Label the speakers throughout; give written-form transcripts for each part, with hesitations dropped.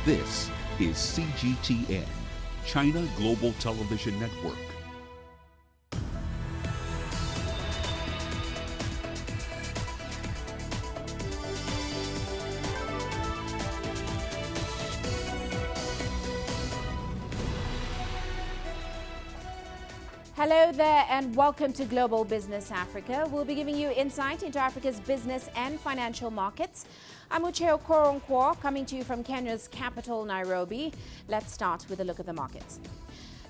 Speaker 1: This is CGTN, China Global Television Network.
Speaker 2: Hello there and welcome to Global Business Africa. We'll be giving you insight into Africa's business and financial markets. I'm Uche Okoronkwo, coming to you from Kenya's capital, Nairobi. Let's start with a look at the markets.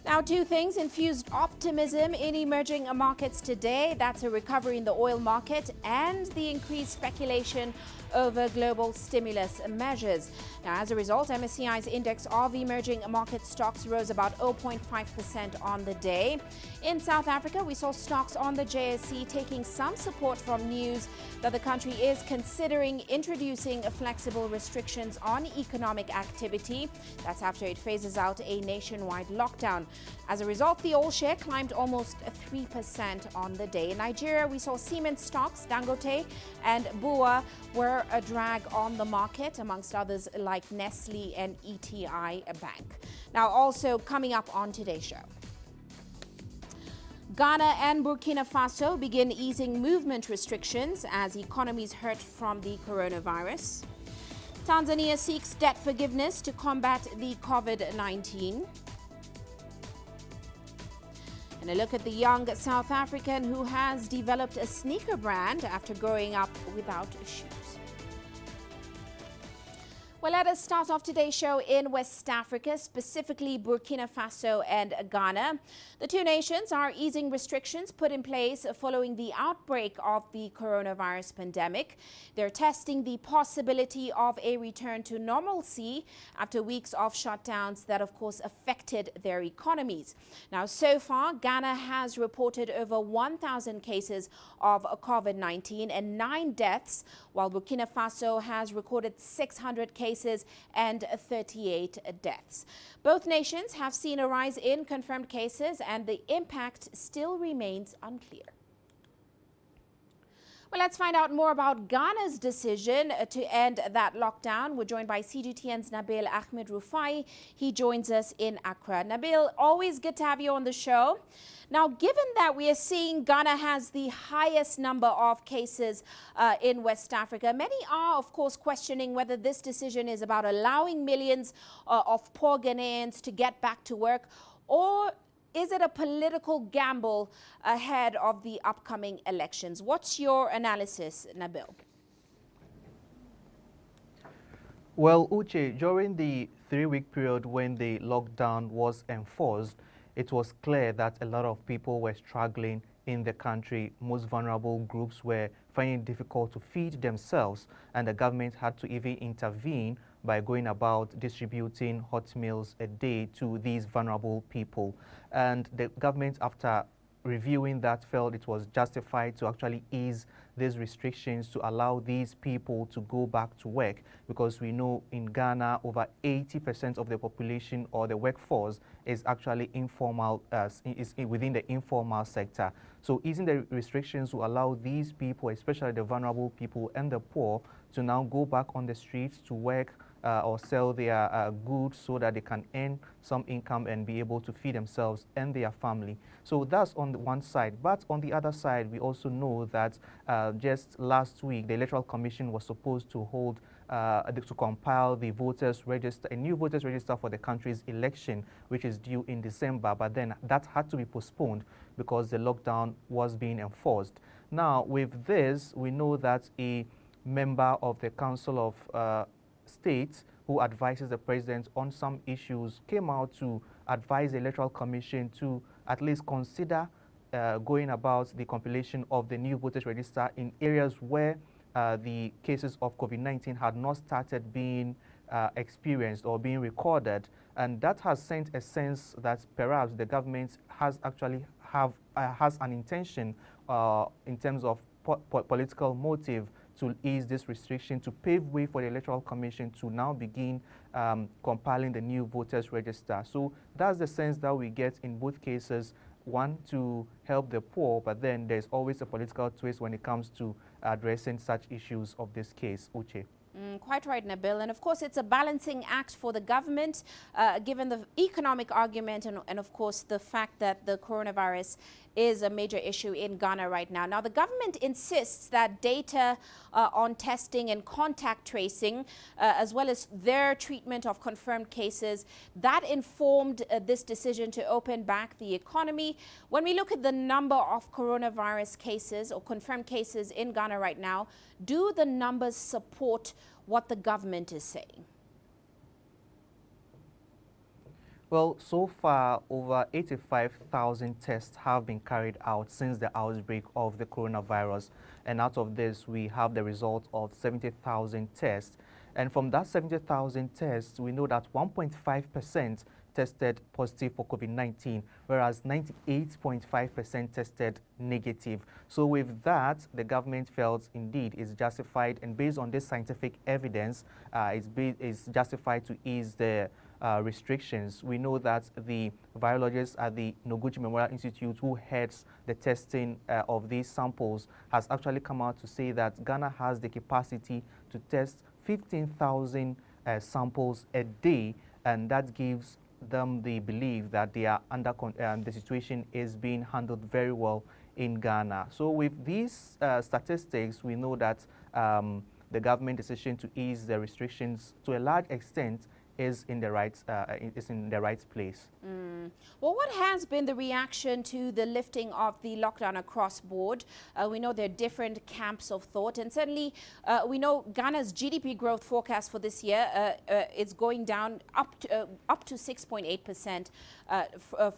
Speaker 2: Now, two things infused optimism in emerging markets today. That's a recovery in the oil market and the increased speculation over global stimulus measures. Now, as a result, MSCI's index of emerging market stocks rose about 0.5% on the day. In South Africa, we saw stocks on the JSE taking some support from news that the country is considering introducing flexible restrictions on economic activity. That's after it phases out a nationwide lockdown. As a result, the oil share climbed almost 3% on the day. In Nigeria, we saw Siemens stocks, Dangote and BUA were a drag on the market, amongst others like Nestle and ETI Bank. Now, also coming up on today's show, Ghana and Burkina Faso begin easing movement restrictions as economies hurt from the coronavirus. Tanzania seeks debt forgiveness to combat the COVID-19. And a look at the young South African who has developed a sneaker brand after growing up without shoes. Well, let us start off today's show in West Africa, specifically Burkina Faso and Ghana. The two nations are easing restrictions put in place following the outbreak of the coronavirus pandemic. They're testing the possibility of a return to normalcy after weeks of shutdowns that, of course, affected their economies. Now, so far, Ghana has reported over 1,000 cases of COVID-19 and 9 deaths, while Burkina Faso has recorded 600 cases and 38 deaths. Both nations have seen a rise in confirmed cases and the impact still remains unclear. Well, let's find out more about Ghana's decision to end that lockdown. We're joined by CGTN's Nabil Ahmed Rufai. He joins us in Accra. Nabil, always good to have you on the show. Now, given that we are seeing Ghana has the highest number of cases in West Africa, many are, of course, questioning whether this decision is about allowing millions of poor Ghanaians to get back to work, or is it a political gamble ahead of the upcoming elections? What's your analysis, Nabil?
Speaker 3: Well, Uche, during the 3-week period when the lockdown was enforced, it was clear that a lot of people were struggling in the country. Most vulnerable groups were finding it difficult to feed themselves, and the government had to even intervene by going about distributing hot meals a day to these vulnerable people. And the government, after reviewing that, felt it was justified to actually ease these restrictions to allow these people to go back to work, because we know in Ghana over 80% of the population or the workforce is actually informal, is within the informal sector. So easing the restrictions will allow these people, especially the vulnerable people and the poor, to now go back on the streets to work or sell their goods so that they can earn some income and be able to feed themselves and their family. So that's on the one side. But on the other side, we also know that just last week, the Electoral Commission was supposed to hold to compile the voters register, a new voters register for the country's election, which is due in December. But then that had to be postponed because the lockdown was being enforced. Now, with this, we know that a member of the Council of State who advises the president on some issues came out to advise the Electoral Commission to at least consider going about the compilation of the new voters register in areas where the cases of COVID-19 had not started being experienced or being recorded. And that has sent a sense that perhaps the government has actually has an intention in terms of political motive to ease this restriction, to pave way for the Electoral Commission to now begin compiling the new voters register. So that's the sense that we get in both cases. One, to help the poor, but then there's always a political twist when it comes to addressing such issues of this case. Uche.
Speaker 2: Quite right, Nabil. And of course, it's a balancing act for the government, given the economic argument and, of course, the fact that the coronavirus is a major issue in Ghana right now. Now, the government insists that data on testing and contact tracing, as well as their treatment of confirmed cases, that informed this decision to open back the economy. When we look at the number of coronavirus cases or confirmed cases in Ghana right now, do the numbers support what the government is saying?
Speaker 3: Well, so far, over 85,000 tests have been carried out since the outbreak of the coronavirus. And out of this, we have the result of 70,000 tests. And from that 70,000 tests, we know that 1.5% tested positive for COVID-19, whereas 98.5% tested negative. So with that, the government felt indeed is justified, and based on this scientific evidence, it's justified to ease the restrictions. We know that the virologist at the Noguchi Memorial Institute, who heads the testing of these samples, has actually come out to say that Ghana has the capacity to test 15,000 samples a day, and that gives them the belief that they are under the situation is being handled very well in Ghana. So with these statistics, we know that the government decision to ease the restrictions to a large extent is in the right place.
Speaker 2: Well, what has been the reaction to the lifting of the lockdown across board? We know there are different camps of thought, and certainly we know Ghana's GDP growth forecast for this year is going down up to 6.8%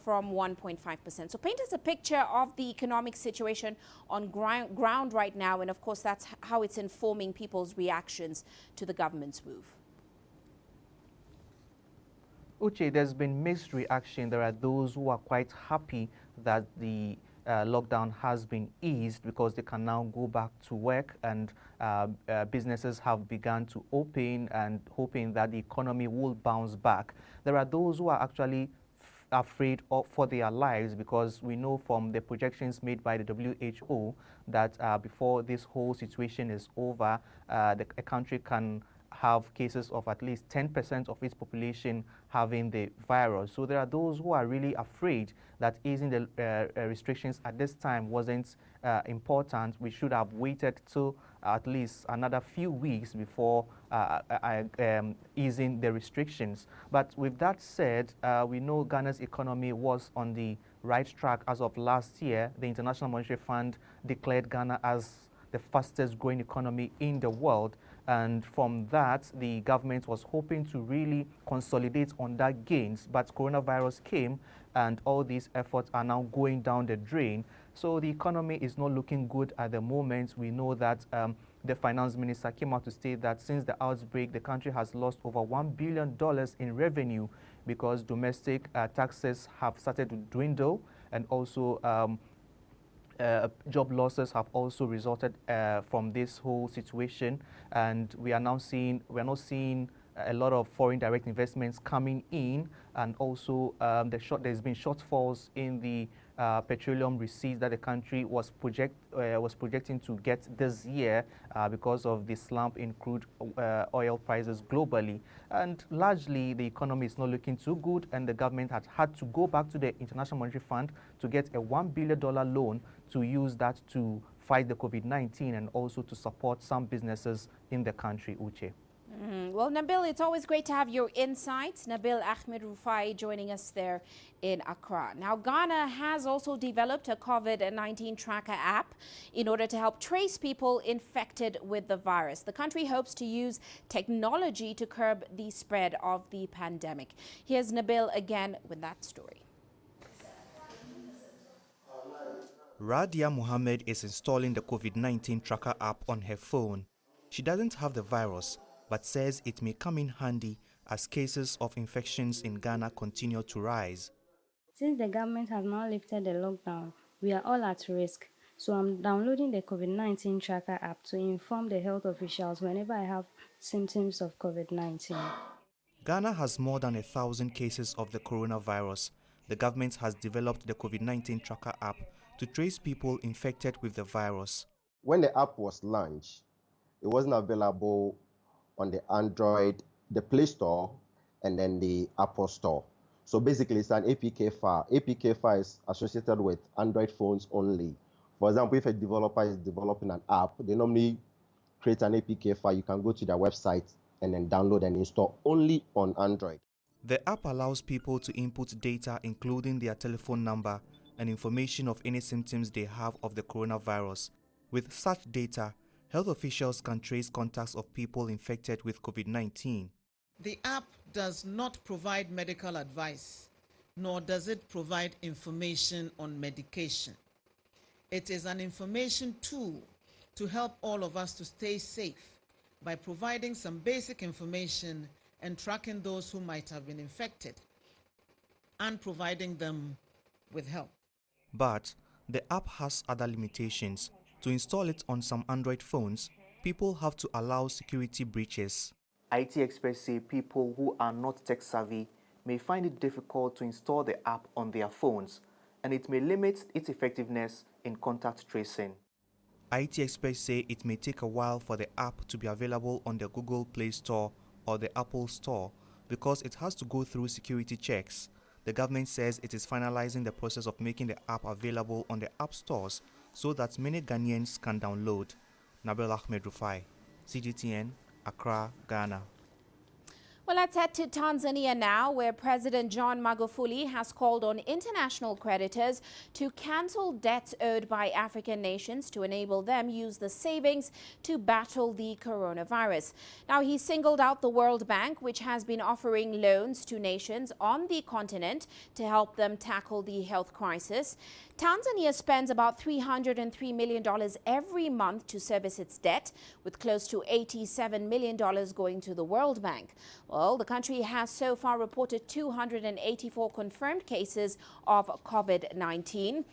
Speaker 2: from 1.5%. So paint us a picture of the economic situation on ground right now, and of course that's how it's informing people's reactions to the government's move.
Speaker 3: Uche, there's been mixed reaction. There are those who are quite happy that the lockdown has been eased because they can now go back to work, and businesses have begun to open and hoping that the economy will bounce back. There are those who are actually afraid for their lives, because we know from the projections made by the WHO that before this whole situation is over, a country can have cases of at least 10% of its population having the virus. So there are those who are really afraid that easing the restrictions at this time wasn't important. We should have waited till at least another few weeks before easing the restrictions. But with that said, we know Ghana's economy was on the right track. As of last year, the International Monetary Fund declared Ghana as the fastest growing economy in the world. And from that, the government was hoping to really consolidate on that gains. But coronavirus came, and all these efforts are now going down the drain. So the economy is not looking good at the moment. We know that the finance minister came out to state that since the outbreak, the country has lost over $1 billion in revenue because domestic taxes have started to dwindle, and also job losses have also resulted from this whole situation, and we are not seeing a lot of foreign direct investments coming in, and also there's been shortfalls in the petroleum receipts that the country was projecting to get this year because of the slump in crude oil prices globally. And largely, the economy is not looking too good, and the government had to go back to the International Monetary Fund to get a $1 billion loan to use that to fight the COVID-19 and also to support some businesses in the country, Uche.
Speaker 2: Well, Nabil, it's always great to have your insights. Nabil Ahmed Rufai joining us there in Accra. Now, Ghana has also developed a COVID-19 tracker app in order to help trace people infected with the virus. The country hopes to use technology to curb the spread of the pandemic. Here's Nabil again with that story.
Speaker 3: Radia Mohammed is installing the COVID-19 tracker app on her phone. She doesn't have the virus, but says it may come in handy as cases of infections in Ghana continue to rise.
Speaker 4: Since the government has now lifted the lockdown, we are all at risk. So I'm downloading the COVID-19 tracker app to inform the health officials whenever I have symptoms of COVID-19.
Speaker 3: Ghana has more than 1,000 cases of the coronavirus. The government has developed the COVID-19 tracker app to trace people infected with the virus.
Speaker 5: When the app was launched, it wasn't available on the Android, the Play Store, and then the Apple Store. So basically, it's an APK file. APK file is associated with Android phones only. For example, if a developer is developing an app, they normally create an APK file. You can go to their website and then download and install only on Android.
Speaker 3: The app allows people to input data including their telephone number and information of any symptoms they have of the coronavirus. With such data, health officials can trace contacts of people infected with COVID-19.
Speaker 6: The app does not provide medical advice, nor does it provide information on medication. It is an information tool to help all of us to stay safe by providing some basic information and tracking those who might have been infected and providing them with help.
Speaker 3: But the app has other limitations. To install it on some Android phones, people have to allow security breaches. IT experts say people who are not tech-savvy may find it difficult to install the app on their phones, and it may limit its effectiveness in contact tracing. IT experts say it may take a while for the app to be available on the Google Play Store or the Apple Store because it has to go through security checks. The government says it is finalizing the process of making the app available on the app stores so that many Ghanaians can download. Nabil Ahmed Rufai, CGTN, Accra, Ghana.
Speaker 2: Well, let's head to Tanzania now, where President John Magufuli has called on international creditors to cancel debts owed by African nations to enable them use the savings to battle the coronavirus. Now, he singled out the World Bank, which has been offering loans to nations on the continent to help them tackle the health crisis. Tanzania spends about $303 million every month to service its debt, with close to $87 million going to the World Bank. Well, the country has so far reported 284 confirmed cases of COVID-19.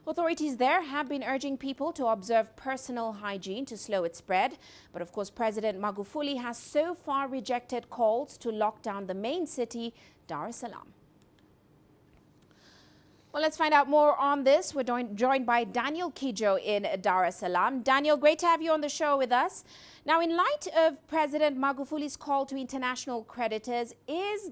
Speaker 2: Authorities there have been urging people to observe personal hygiene to slow its spread. But of course, President Magufuli has so far rejected calls to lock down the main city, Dar es Salaam. Well, let's find out more on this. We're joined by Daniel Kijo in Dar es Salaam. Daniel, great to have you on the show with us. Now, in light of President Magufuli's call to international creditors, is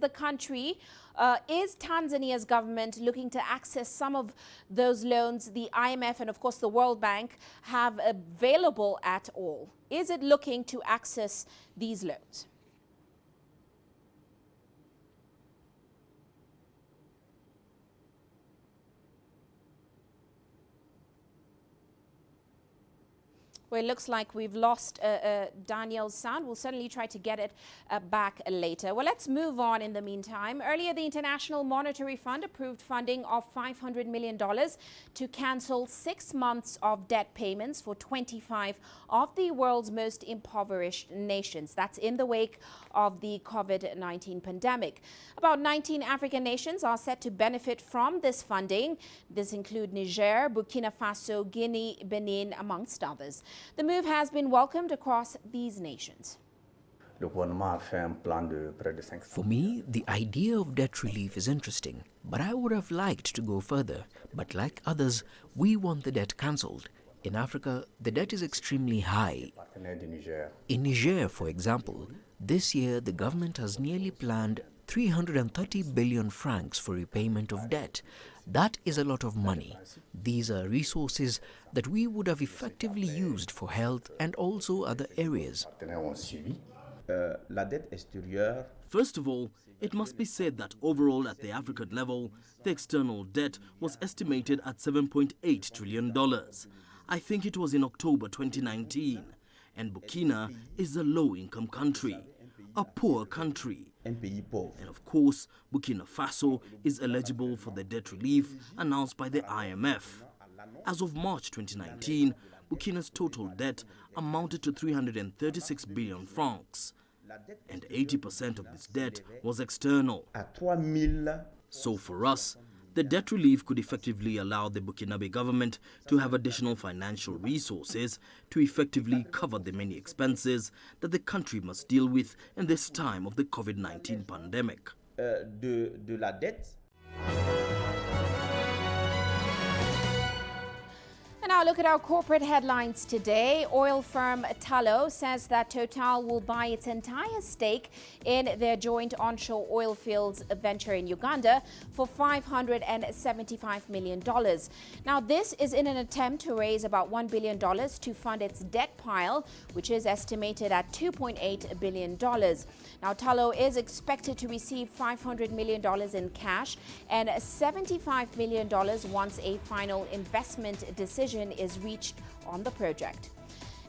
Speaker 2: Tanzania's government looking to access some of those loans the IMF and, of course, the World Bank have available at all? Is it looking to access these loans? Well, it looks like we've lost Daniel's sound. We'll certainly try to get it back later. Well, let's move on in the meantime. Earlier, the International Monetary Fund approved funding of $500 million to cancel 6 months of debt payments for 25 of the world's most impoverished nations. That's in the wake of the COVID-19 pandemic. About 19 African nations are set to benefit from this funding. This include Niger, Burkina Faso, Guinea, Benin, amongst others. The move has been welcomed across these nations.
Speaker 7: For me, the idea of debt relief is interesting, but I would have liked to go further. But like others, we want the debt cancelled. In Africa, the debt is extremely high. In Niger, for example, this year the government has nearly planned 330 billion francs for repayment of debt. That is a lot of money. These are resources that we would have effectively used for health and also other areas.
Speaker 8: First of all, it must be said that overall at the African level, the external debt was estimated at $7.8 trillion. I think it was in October 2019. And Burkina is a low-income country, a poor country. And of course, Burkina Faso is eligible for the debt relief announced by the IMF. As of March 2019, Burkina's total debt amounted to 336 billion francs, and 80% of this debt was external. So for us, the debt relief could effectively allow the Burkinabe government to have additional financial resources to effectively cover the many expenses that the country must deal with in this time of the COVID-19 pandemic.
Speaker 2: And Now look at our corporate headlines today. Oil firm Tullow says that Total will buy its entire stake in their joint onshore oil fields venture in Uganda for $575 million. Now this is in an attempt to raise about $1 billion to fund its debt pile, which is estimated at $2.8 billion. Now Tullow is expected to receive $500 million in cash and $75 million once a final investment decision is reached on the project.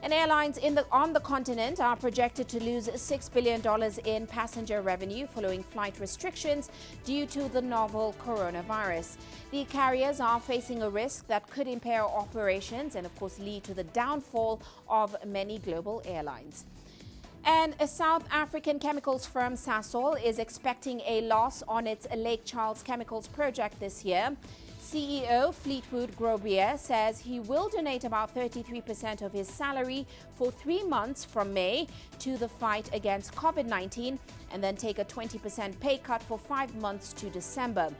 Speaker 2: And airlines on the continent are projected to lose $6 billion in passenger revenue following flight restrictions due to the novel coronavirus. The carriers are facing a risk that could impair operations and, of course, lead to the downfall of many global airlines. And a South African chemicals firm, Sasol, is expecting a loss on its Lake Charles Chemicals project this year. CEO Fleetwood Grobier says he will donate about 33% of his salary for 3 months from May to the fight against COVID-19 and then take a 20% pay cut for 5 months to December.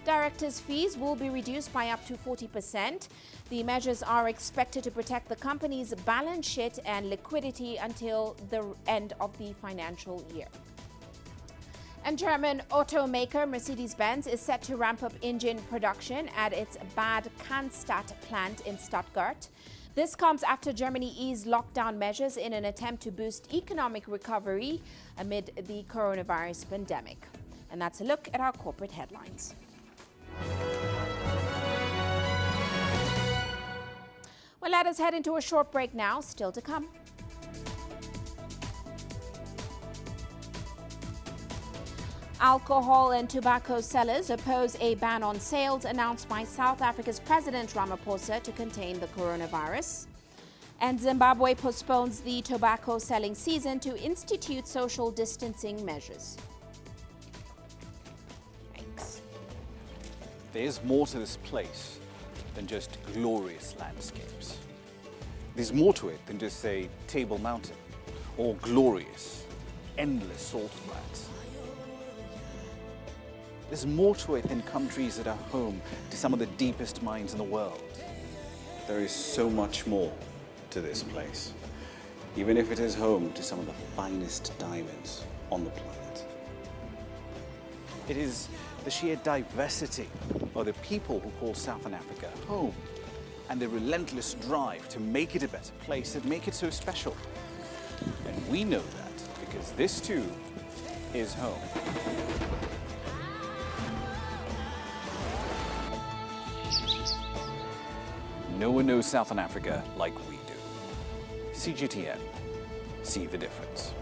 Speaker 2: Directors' fees will be reduced by up to 40%. The measures are expected to protect the company's balance sheet and liquidity until the end of the financial year. And German automaker Mercedes-Benz is set to ramp up engine production at its Bad Cannstatt plant in Stuttgart. This comes after Germany eased lockdown measures in an attempt to boost economic recovery amid the coronavirus pandemic. And that's a look at our corporate headlines. Well, let us head into a short break now, still to come. Alcohol and tobacco sellers oppose a ban on sales announced by South Africa's President Ramaphosa to contain the coronavirus. And Zimbabwe postpones the tobacco selling season to institute social distancing measures. Thanks.
Speaker 9: There's more to this place than just glorious landscapes. There's more to it than just, say, Table Mountain or glorious, endless salt flats. There's more to it than countries that are home to some of the deepest minds in the world. There is so much more to this place, even if it is home to some of the finest diamonds on the planet. It is the sheer diversity of the people who call Southern Africa home and the relentless drive to make it a better place that make it so special. And we know that because this too is home. No one knows Southern Africa like we do. CGTN, see the difference.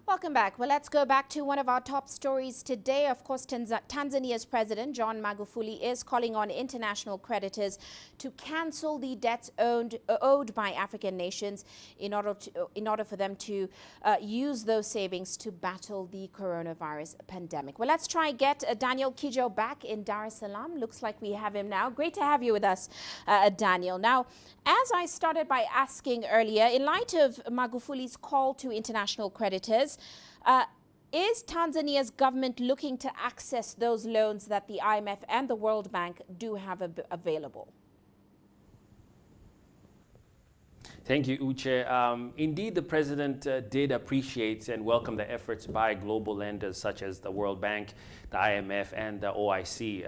Speaker 2: Welcome back. Well, let's go back to one of our top stories today. Of course, Tanzania's President John Magufuli is calling on international creditors to cancel the debts owed by African nations in order for them to use those savings to battle the coronavirus pandemic. Well, let's try and get Daniel Kijo back in Dar es Salaam. Looks like we have him now. Great to have you with us, Daniel. Now, as I started by asking earlier, in light of Magufuli's call to international creditors, is Tanzania's government looking to access those loans that the IMF and the World Bank do have available?
Speaker 10: Thank you, Uche. Indeed, the president did appreciate and welcome the efforts by global lenders such as the World Bank, the IMF, and the OIC,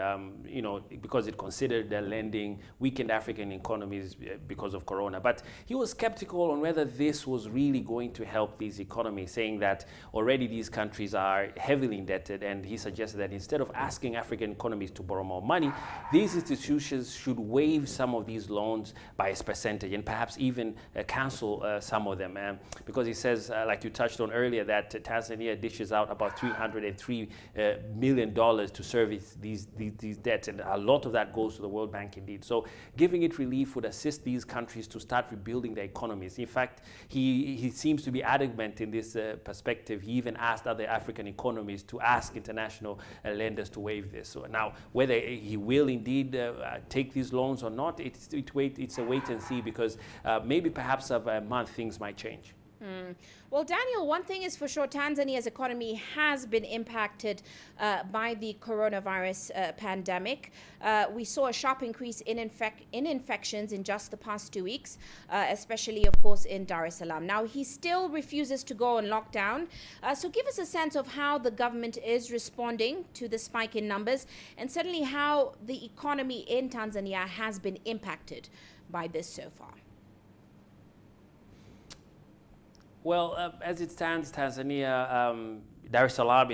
Speaker 10: because it considered the lending weakened African economies because of Corona. But he was skeptical on whether this was really going to help these economies, saying that already these countries are heavily indebted, and he suggested that instead of asking African economies to borrow more money, these institutions should waive some of these loans by a percentage and perhaps even cancel some of them, because he says, like you touched on earlier, that Tanzania dishes out about $303 million to service these debts, and a lot of that goes to the World Bank indeed. So giving it relief would assist these countries to start rebuilding their economies. In fact, he seems to be adamant in this perspective. He even asked other African economies to ask international lenders to waive this. So now, whether he will indeed take these loans or not, it's a wait and see, because maybe perhaps perhaps a month, things might change.
Speaker 2: Well, Daniel, one thing is for sure, Tanzania's economy has been impacted by the coronavirus pandemic. We saw a sharp increase in infections in just the past 2 weeks, especially, of course, in Dar es Salaam. Now, he still refuses to go on lockdown. So give us a sense of how the government is responding to the spike in numbers, and certainly how the economy in Tanzania has been impacted by this so far.
Speaker 10: Well, as it stands, Tanzania, Dar es Salaam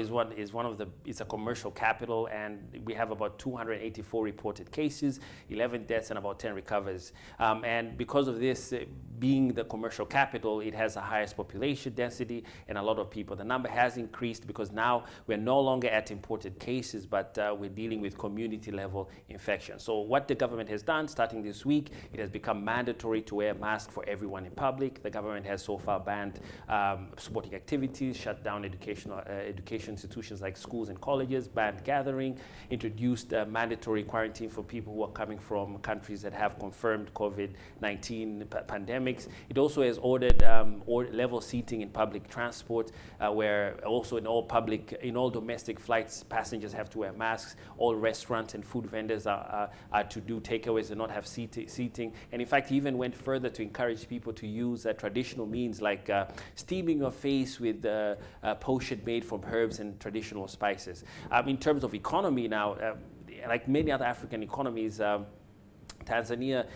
Speaker 10: it's a commercial capital, and we have about 284 reported cases, 11 deaths, and about 10 recovers. And because of this, being the commercial capital, it has the highest population density and a lot of people. The number has increased because now we're no longer at imported cases, but we're dealing with community level infection. So what the government has done, starting this week, it has become mandatory to wear a mask for everyone in public. The government has so far banned sporting activities, shut down education institutions like schools and colleges, banned gathering, introduced mandatory quarantine for people who are coming from countries that have confirmed COVID-19 pandemics. It also has ordered level seating in public transport, where also in all domestic flights, passengers have to wear masks. All restaurants and food vendors are to do takeaways and not have seating. And in fact, he even went further to encourage people to use traditional means like steaming your face with a potion made from herbs and traditional spices. In terms of economy now, like many other African economies, Tanzania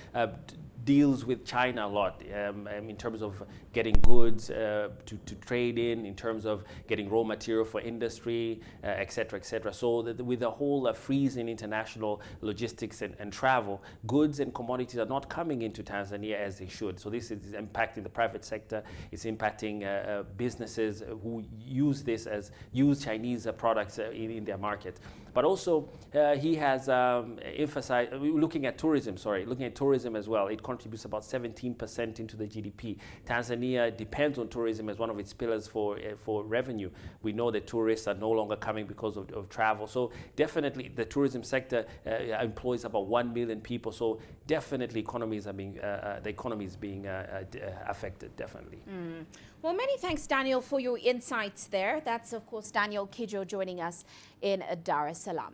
Speaker 10: deals with China a lot in terms of getting goods to trade in terms of getting raw material for industry, et cetera, et cetera. So with the whole freeze in international logistics and travel, goods and commodities are not coming into Tanzania as they should. So this is impacting the private sector. It's impacting businesses who use Chinese products in their market. But also, he has emphasized, looking at tourism as well. It contributes about 17% into the GDP. Tanzania depends on tourism as one of its pillars for revenue. We know that tourists are no longer coming because of travel. So definitely the tourism sector employs about 1 million people. So definitely the economy is being affected, definitely.
Speaker 2: Well, many thanks, Daniel, for your insights there. That's, of course, Daniel Kijo joining us in Dar es Salaam.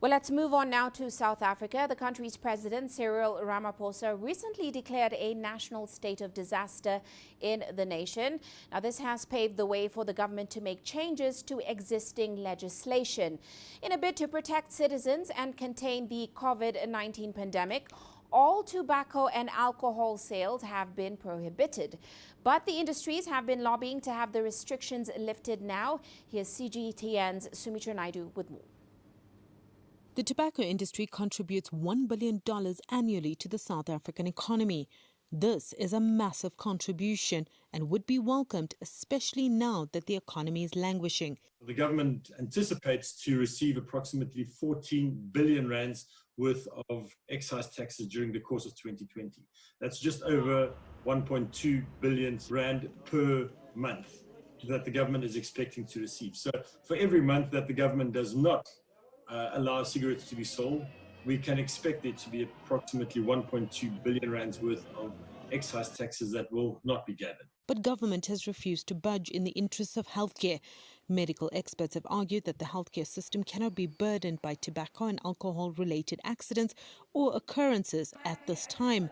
Speaker 2: Well, let's move on now to South Africa. The country's president, Cyril Ramaphosa, recently declared a national state of disaster in the nation. Now, this has paved the way for the government to make changes to existing legislation. In a bid to protect citizens and contain the COVID-19 pandemic, all tobacco and alcohol sales have been prohibited. But the industries have been lobbying to have the restrictions lifted now. Here's CGTN's Sumitra Naidu with more.
Speaker 11: The tobacco industry contributes $1 billion annually to the South African economy. This is a massive contribution and would be welcomed, especially now that the economy is languishing.
Speaker 12: The government anticipates to receive approximately 14 billion rands worth of excise taxes during the course of 2020. That's just over 1.2 billion rand per month that the government is expecting to receive. So for every month that the government does not allow cigarettes to be sold, we can expect there to be approximately 1.2 billion rands worth of excise taxes that will not be gathered.
Speaker 11: But government has refused to budge in the interests of healthcare. Medical experts have argued that the healthcare system cannot be burdened by tobacco and alcohol-related accidents or occurrences at this time.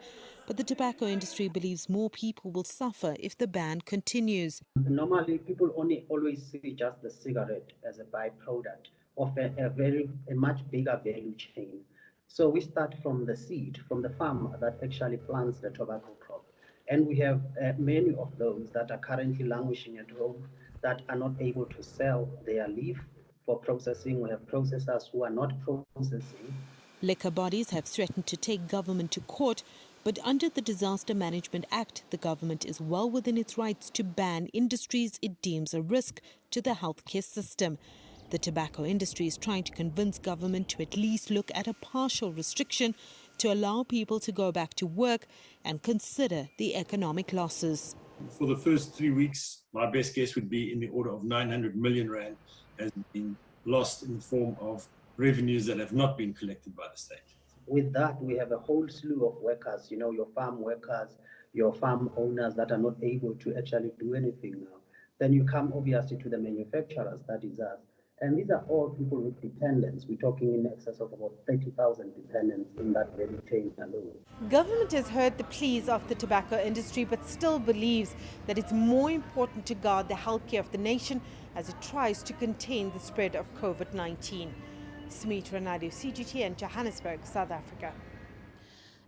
Speaker 11: But the tobacco industry believes more people will suffer if the ban continues.
Speaker 13: Normally, people always see just the cigarette as a byproduct of a much bigger value chain. So we start from the seed, from the farmer that actually plants the tobacco crop. And we have many of those that are currently languishing at home that are not able to sell their leaf for processing. We have processors who are not processing.
Speaker 11: Liquor bodies have threatened to take government to court, but under the Disaster Management Act, the government is well within its rights to ban industries it deems a risk to the healthcare system. The tobacco industry is trying to convince government to at least look at a partial restriction to allow people to go back to work and consider the economic losses.
Speaker 12: For the first 3 weeks, my best guess would be in the order of 900 million rand has been lost in the form of revenues that have not been collected by the state.
Speaker 13: With that, we have a whole slew of workers, your farm workers, your farm owners that are not able to actually do anything now. Then you come obviously to the manufacturers, that is us. And these are all people with dependents. We're talking in excess of about 30,000 dependents in that value chain alone.
Speaker 11: Government has heard the pleas of the tobacco industry but still believes that it's more important to guard the healthcare of the nation as it tries to contain the spread of COVID-19. Smita Naidu, CGTN, Johannesburg, South Africa.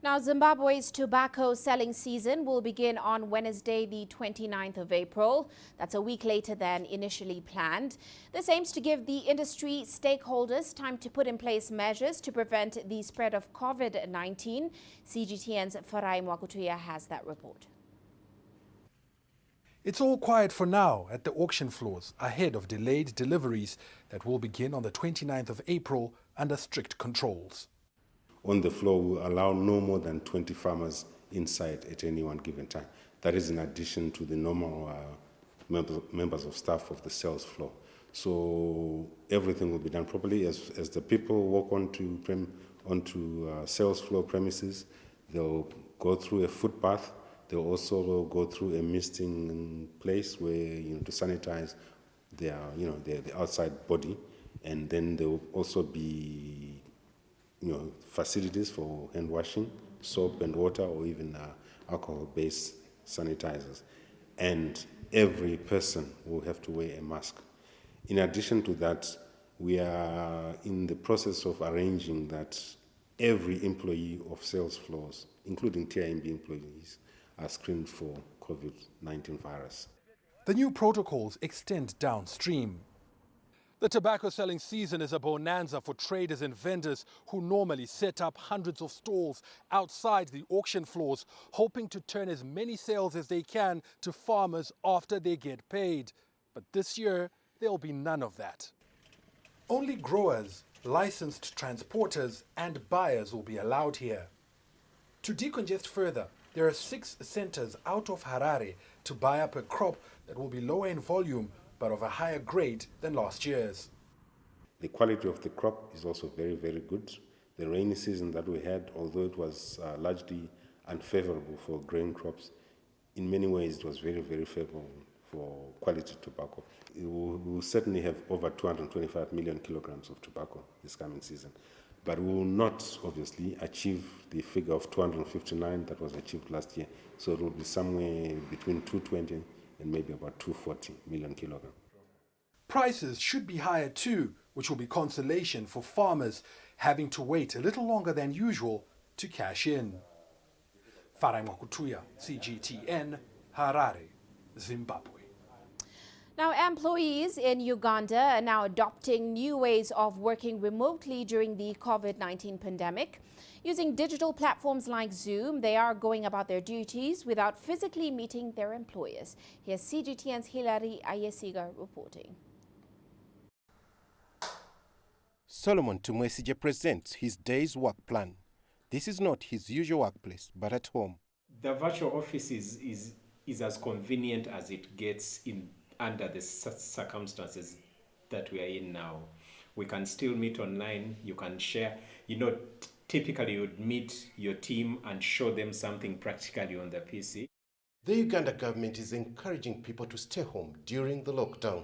Speaker 2: Now, Zimbabwe's tobacco selling season will begin on Wednesday, the 29th of April. That's a week later than initially planned. This aims to give the industry stakeholders time to put in place measures to prevent the spread of COVID-19. CGTN's Farai Mwakutuya has that report.
Speaker 14: It's all quiet for now at the auction floors ahead of delayed deliveries that will begin on the 29th of April under strict controls.
Speaker 15: On the floor, we allow no more than 20 farmers inside at any one given time. That is in addition to the normal members of staff of the sales floor. So everything will be done properly. As the people walk onto sales floor premises, they'll go through a footpath. They'll also go through a misting place where, to sanitize their outside body, and then there will also be facilities for hand washing, soap and water, or even alcohol-based sanitizers. And every person will have to wear a mask. In addition to that, we are in the process of arranging that every employee of sales floors, including TIMB employees, are screened for COVID-19 virus.
Speaker 14: The new protocols extend downstream. The tobacco selling season is a bonanza for traders and vendors who normally set up hundreds of stalls outside the auction floors, hoping to turn as many sales as they can to farmers after they get paid. But this year, there'll be none of that. Only growers, licensed transporters and buyers will be allowed here. To decongest further, there are 6 centers out of Harare to buy up a crop that will be lower in volume but of a higher grade than last year's.
Speaker 15: The quality of the crop is also very, very good. The rainy season that we had, although it was largely unfavorable for grain crops, in many ways it was very, very favorable for quality tobacco. We will certainly have over 225 million kilograms of tobacco this coming season. But we will not, obviously, achieve the figure of 259 that was achieved last year. So it will be somewhere between 220 and maybe about 240 million kilograms.
Speaker 14: Prices should be higher too, which will be consolation for farmers having to wait a little longer than usual to cash in. Farai Mwakutuya, CGTN, Harare, Zimbabwe.
Speaker 2: Now, employees in Uganda are now adopting new ways of working remotely during the COVID-19 pandemic. Using digital platforms like Zoom, they are going about their duties without physically meeting their employers. Here's CGTN's Hilary Ayesiga reporting.
Speaker 16: Solomon Tumwesije presents his day's work plan. This is not his usual workplace, but at home.
Speaker 17: The virtual office is as convenient as it gets under the circumstances that we are in now. We can still meet online. You can share. Typically you would meet your team and show them something practically on the PC.
Speaker 16: The Uganda government is encouraging people to stay home during the lockdown.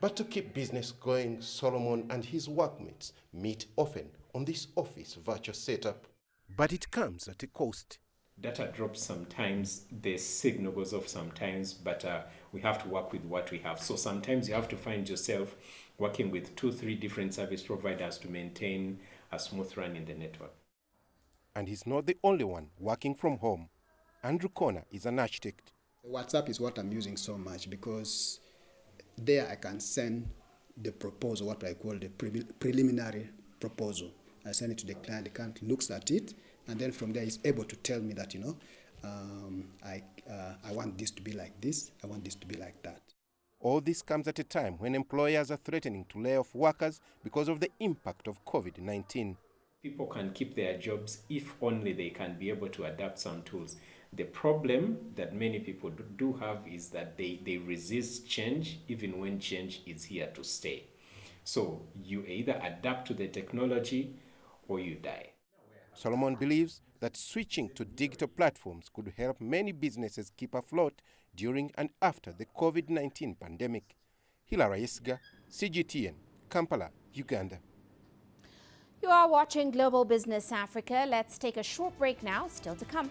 Speaker 16: But to keep business going, Solomon and his workmates meet often on this office virtual setup. But it comes at a cost.
Speaker 17: Data drops sometimes, the signal goes off sometimes, but we have to work with what we have. So sometimes you have to find yourself working with 2-3 different service providers to maintain a smooth run in the network.
Speaker 16: And he's not the only one working from home. Andrew Kona is an architect.
Speaker 18: WhatsApp is what I'm using so much because there I can send the proposal, what I call the preliminary proposal. I send it to the client looks at it, and then from there he's able to tell me that, I want this to be like this, I want this to be like that.
Speaker 16: All this comes at a time when employers are threatening to lay off workers because of the impact of COVID-19.
Speaker 17: People can keep their jobs if only they can be able to adapt some tools. The problem that many people do have is that they resist change even when change is here to stay. So you either adapt to the technology or you die.
Speaker 16: Solomon believes that switching to digital platforms could help many businesses keep afloat during and after the COVID-19 pandemic. Hilary Isga, CGTN, Kampala, Uganda.
Speaker 2: You are watching Global Business Africa. Let's take a short break now, still to come.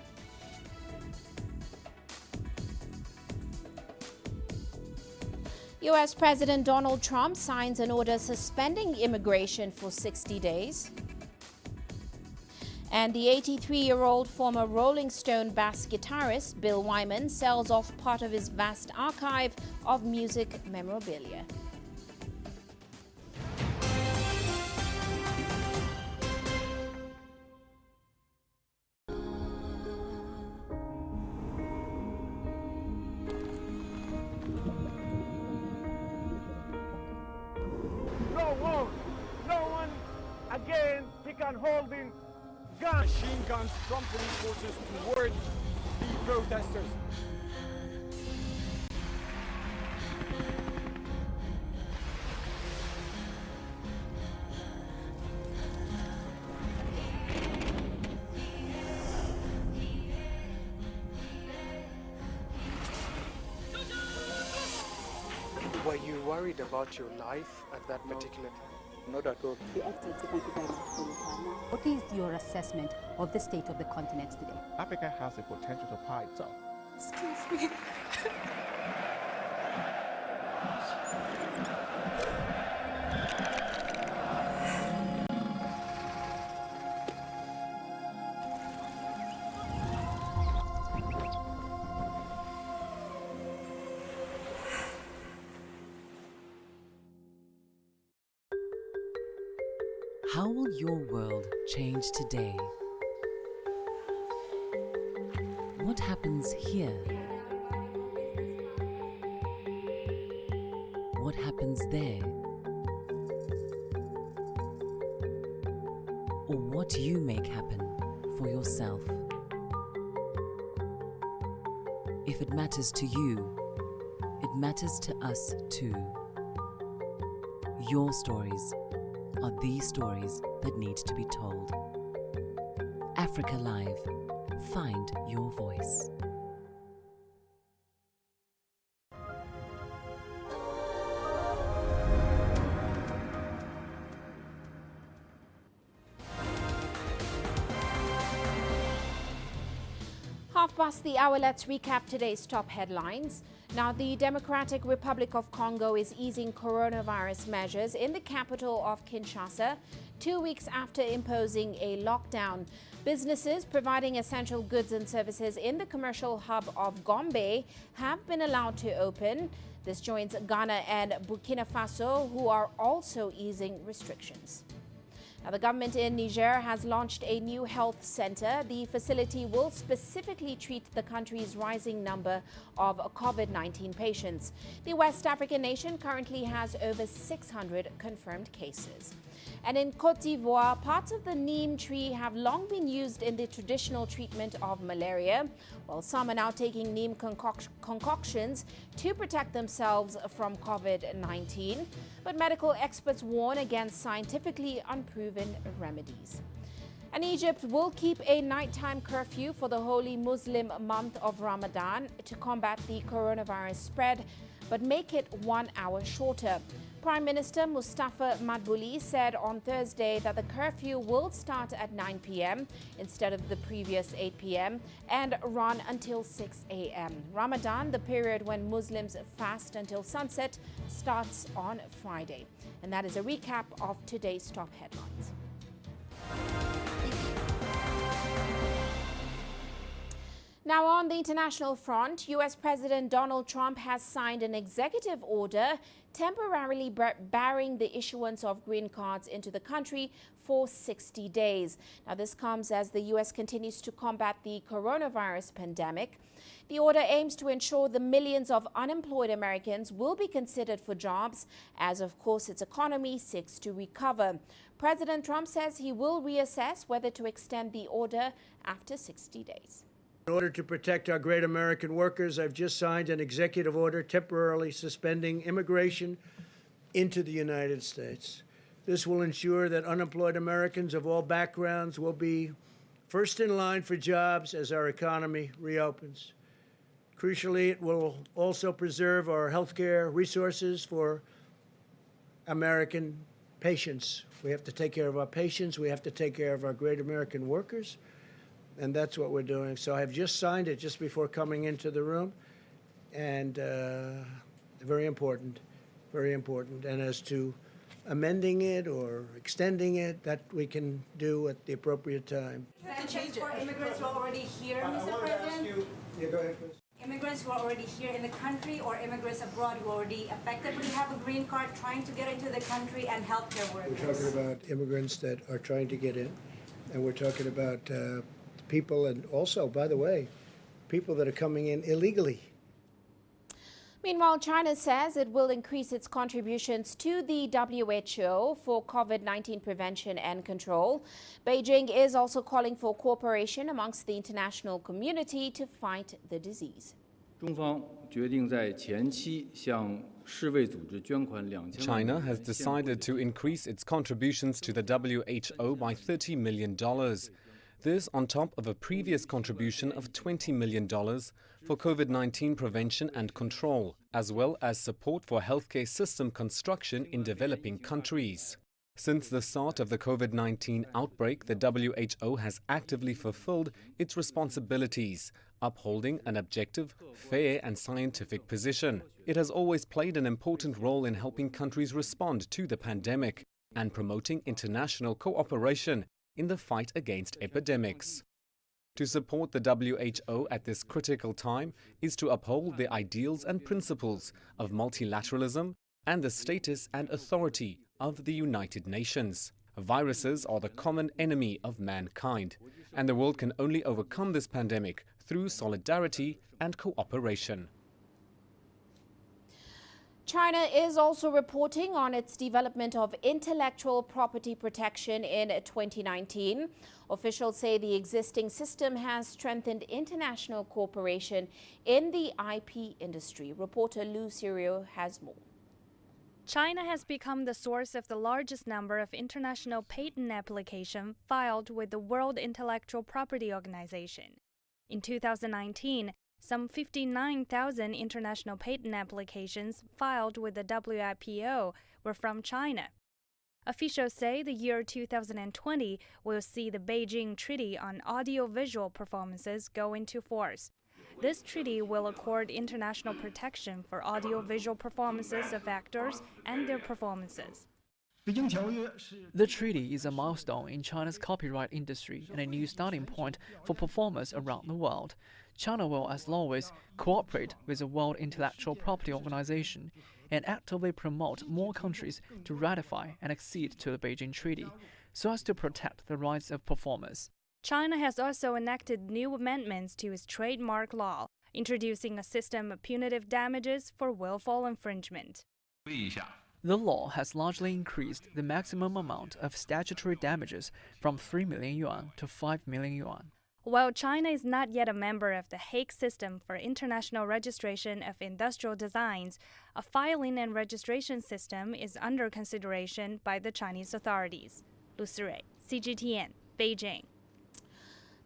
Speaker 2: U.S. President Donald Trump signs an order suspending immigration for 60 days. And the 83-year-old former Rolling Stone bass guitarist Bill Wyman sells off part of his vast archive of music memorabilia.
Speaker 19: No war, no one again began holding guns. Machine guns from police forces toward the protesters.
Speaker 20: Were you worried about your life at that particular time? Not at all.
Speaker 21: The Excellency, thank you very much for your time. What is your assessment of the state of the continent today?
Speaker 22: Africa has the potential to power itself.
Speaker 21: Excuse me.
Speaker 23: How will your world change today? What happens here? What happens there? Or what you make happen for yourself? If it matters to you, it matters to us too. Your stories are these stories that need to be told. Africa Live. Find your voice.
Speaker 2: Half past the hour, let's recap today's top headlines. Now, the Democratic Republic of Congo is easing coronavirus measures in the capital of Kinshasa, 2 weeks after imposing a lockdown. Businesses providing essential goods and services in the commercial hub of Gombe have been allowed to open. This joins Ghana and Burkina Faso, who are also easing restrictions. Now, the government in Niger has launched a new health center. The facility will specifically treat the country's rising number of COVID-19 patients. The West African nation currently has over 600 confirmed cases. And in Côte d'Ivoire, parts of the neem tree have long been used in the traditional treatment of malaria, while some are now taking neem concoctions to protect themselves from COVID-19. But medical experts warn against scientifically unproven remedies. And Egypt will keep a nighttime curfew for the holy Muslim month of Ramadan to combat the coronavirus spread, but make it 1 hour shorter. Prime Minister Mustafa Madbouli said on Thursday that the curfew will start at 9 p.m. instead of the previous 8 p.m. and run until 6 a.m. Ramadan, the period when Muslims fast until sunset, starts on Friday. And that is a recap of today's top headlines. Now, on the international front, U.S. President Donald Trump has signed an executive order temporarily barring the issuance of green cards into the country for 60 days. Now, this comes as the U.S. continues to combat the coronavirus pandemic. The order aims to ensure the millions of unemployed Americans will be considered for jobs as, of course, its economy seeks to recover. President Trump says he will reassess whether to extend the order after 60 days.
Speaker 24: In order to protect our great American workers, I've just signed an executive order temporarily suspending immigration into the United States. This will ensure that unemployed Americans of all backgrounds will be first in line for jobs as our economy reopens. Crucially, it will also preserve our healthcare resources for American patients. We have to take care of our patients. We have to take care of our great American workers. And that's what we're doing. So I've just signed it just before coming into the room. And very important, very important. And as to amending it or extending it, that we can do at the appropriate time.
Speaker 1: Incentives for immigrants who are already here, Mr. President?
Speaker 24: Yeah, go ahead, Chris.
Speaker 1: Immigrants who are already here in the country or immigrants abroad who already effectively have a green card trying to get into the country and healthcare workers.
Speaker 24: We're talking about immigrants that are trying to get in, and we're talking about people, and also, by the way, people that are coming in illegally.
Speaker 2: Meanwhile, China says it will increase its contributions to the WHO for COVID-19 prevention and control. Beijing is also calling for cooperation amongst the international community to fight the disease.
Speaker 4: China has decided to increase its contributions to the WHO by $30 million. This on top of a previous contribution of $20 million for COVID-19 prevention and control, as well as support for healthcare system construction in developing countries. Since the start of the COVID-19 outbreak, the WHO has actively fulfilled its responsibilities, upholding an objective, fair and scientific position. It has always played an important role in helping countries respond to the pandemic and promoting international cooperation in the fight against epidemics. To support the WHO at this critical time is to uphold the ideals and principles of multilateralism and the status and authority of the United Nations. Viruses are the common enemy of mankind, and the world can only overcome this pandemic through solidarity and cooperation.
Speaker 2: China is also reporting on its development of intellectual property protection in 2019. Officials say the existing system has strengthened international cooperation in the IP industry. Reporter Lu Sirio has more.
Speaker 5: China has become the source of the largest number of international patent applications filed with the World Intellectual Property Organization. In 2019, some 59,000 international patent applications filed with the WIPO were from China. Officials say the year 2020 will see the Beijing Treaty on Audiovisual Performances go into force. This treaty will accord international protection for audiovisual performances of actors and their performances.
Speaker 6: The treaty is a milestone in China's copyright industry and a new starting point for performers around the world. China will, as always, cooperate with the World Intellectual Property Organization and actively promote more countries to ratify and accede to the Beijing Treaty so as to protect the rights of performers.
Speaker 5: China has also enacted new amendments to its trademark law, introducing a system of punitive damages for willful infringement.
Speaker 6: The law has largely increased the maximum amount of statutory damages from 3 million yuan to 5 million yuan.
Speaker 5: While China is not yet a member of the Hague System for International Registration of Industrial Designs, a filing and registration system is under consideration by the Chinese authorities. Lu Sirui, CGTN, Beijing.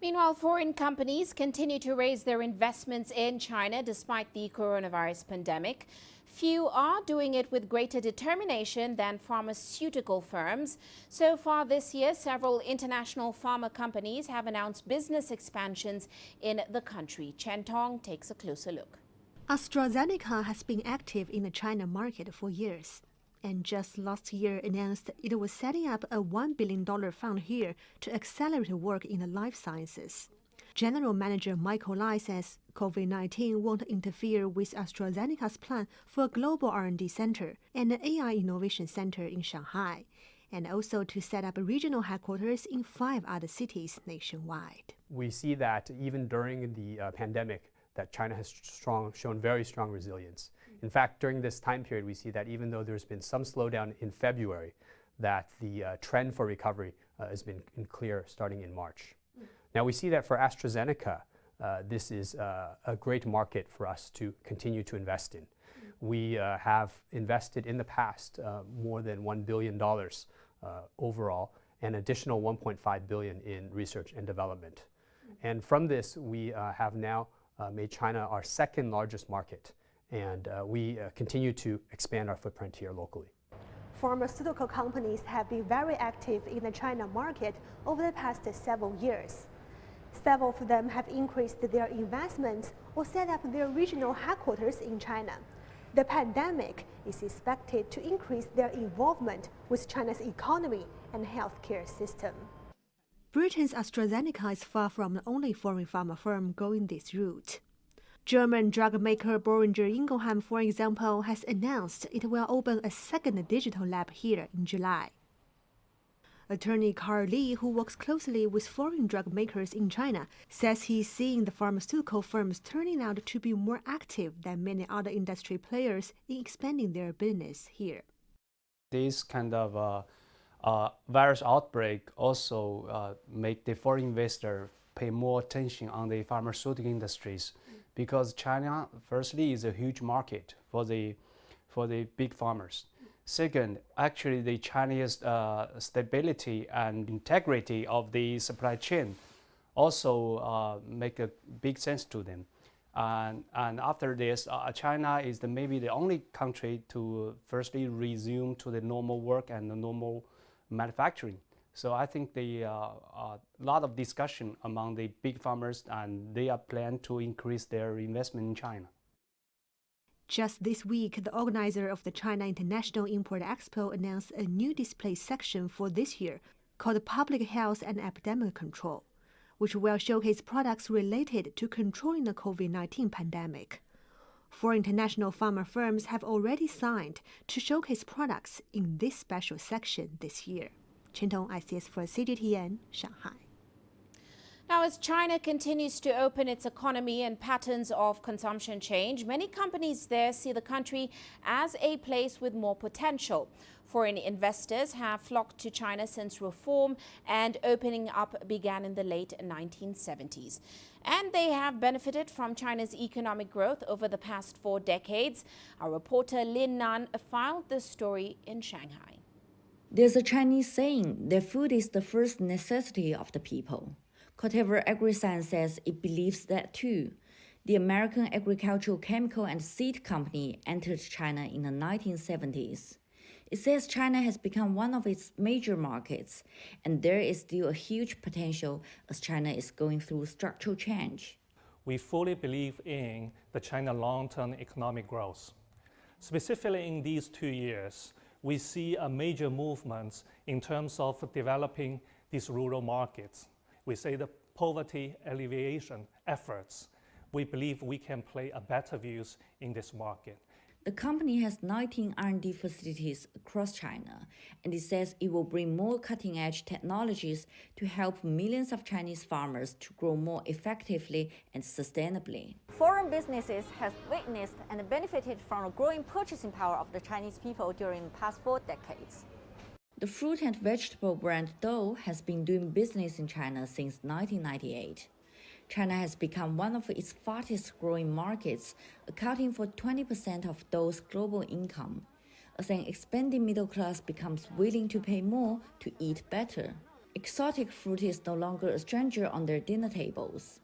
Speaker 2: Meanwhile, foreign companies continue to raise their investments in China despite the coronavirus pandemic. Few are doing it with greater determination than pharmaceutical firms. So far this year, several international pharma companies have announced business expansions in the country. Chen Tong takes a closer look.
Speaker 25: AstraZeneca has been active in the China market for years, and just last year announced it was setting up a $1 billion fund here to accelerate work in the life sciences. General Manager Michael Lai says COVID-19 won't interfere with AstraZeneca's plan for a global R&D center and an AI innovation center in Shanghai, and also to set up regional headquarters in 5 other cities nationwide.
Speaker 26: We see that even during the pandemic, that China has shown very strong resilience. In fact, during this time period, we see that even though there's been some slowdown in February, that the trend for recovery has been clear starting in March. Now we see that for AstraZeneca, this is a great market for us to continue to invest in. We have invested in the past more than $1 billion overall, and additional 1.5 billion in research and development. And from this, we have now made China our second largest market, and we continue to expand our footprint here locally.
Speaker 25: Pharmaceutical companies have been very active in the China market over the past several years. Several of them have increased their investments or set up their regional headquarters in China. The pandemic is expected to increase their involvement with China's economy and healthcare system. Britain's AstraZeneca is far from the only foreign pharma firm going this route. German drug maker Boehringer Ingelheim, for example, has announced it will open a second digital lab here in July. Attorney Carl Li, who works closely with foreign drug makers in China, says he's seeing the pharmaceutical firms turning out to be more active than many other industry players in expanding their business here.
Speaker 3: This kind of virus outbreak also make the foreign investor pay more attention on the pharmaceutical industries, because China, firstly, is a huge market for the big pharmas. Second, actually, the Chinese stability and integrity of the supply chain also make a big sense to them. And after this, China is maybe the only country to firstly resume to the normal work and the normal manufacturing. So I think the lot of discussion among the big farmers, and they are planning to increase their investment in China.
Speaker 25: Just this week, the organizer of the China International Import Expo announced a new display section for this year called Public Health and Epidemic Control, which will showcase products related to controlling the COVID-19 pandemic. 4 international pharma firms have already signed to showcase products in this special section this year. Chen Tong, ICS for CGTN, Shanghai.
Speaker 2: Now, as China continues to open its economy and patterns of consumption change, many companies there see the country as a place with more potential. Foreign investors have flocked to China since reform and opening up began in the late 1970s. And they have benefited from China's economic growth over the past 4 decades. Our reporter Lin Nan filed this story in Shanghai.
Speaker 7: There's a Chinese saying that food is the first necessity of the people. Corteva AgriScience says it believes that too. The American agricultural chemical and seed company entered China in the 1970s. It says China has become one of its major markets, and there is still a huge potential as China is going through structural change.
Speaker 8: We fully believe in the China long-term economic growth. Specifically in these 2 years, we see a major movement in terms of developing these rural markets. We say the poverty alleviation efforts. We believe we can play a better views in this market.
Speaker 7: The company has 19 R&D facilities across China, and it says it will bring more cutting-edge technologies to help millions of Chinese farmers to grow more effectively and sustainably.
Speaker 9: Foreign businesses have witnessed and benefited from the growing purchasing power of the Chinese people during the past 4 decades.
Speaker 7: The fruit and vegetable brand Dole has been doing business in China since 1998. China has become one of its fastest growing markets, accounting for 20% of Dole's global income, as an expanding middle class becomes willing to pay more to eat better. Exotic fruit is no longer a stranger on their dinner tables.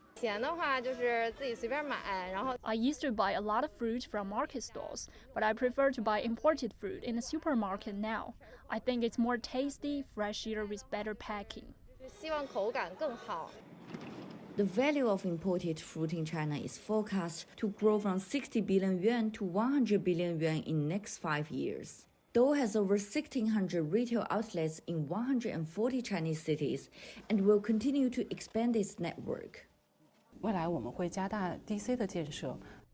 Speaker 10: I used to buy a lot of fruit from market stalls, but I prefer to buy imported fruit in the supermarket now. I think it's more tasty, fresher with better packing.
Speaker 7: The value of imported fruit in China is forecast to grow from 60 billion yuan to 100 billion yuan in the next 5 years. Dole has over 1,600 retail outlets in 140 Chinese cities and will continue to expand its network.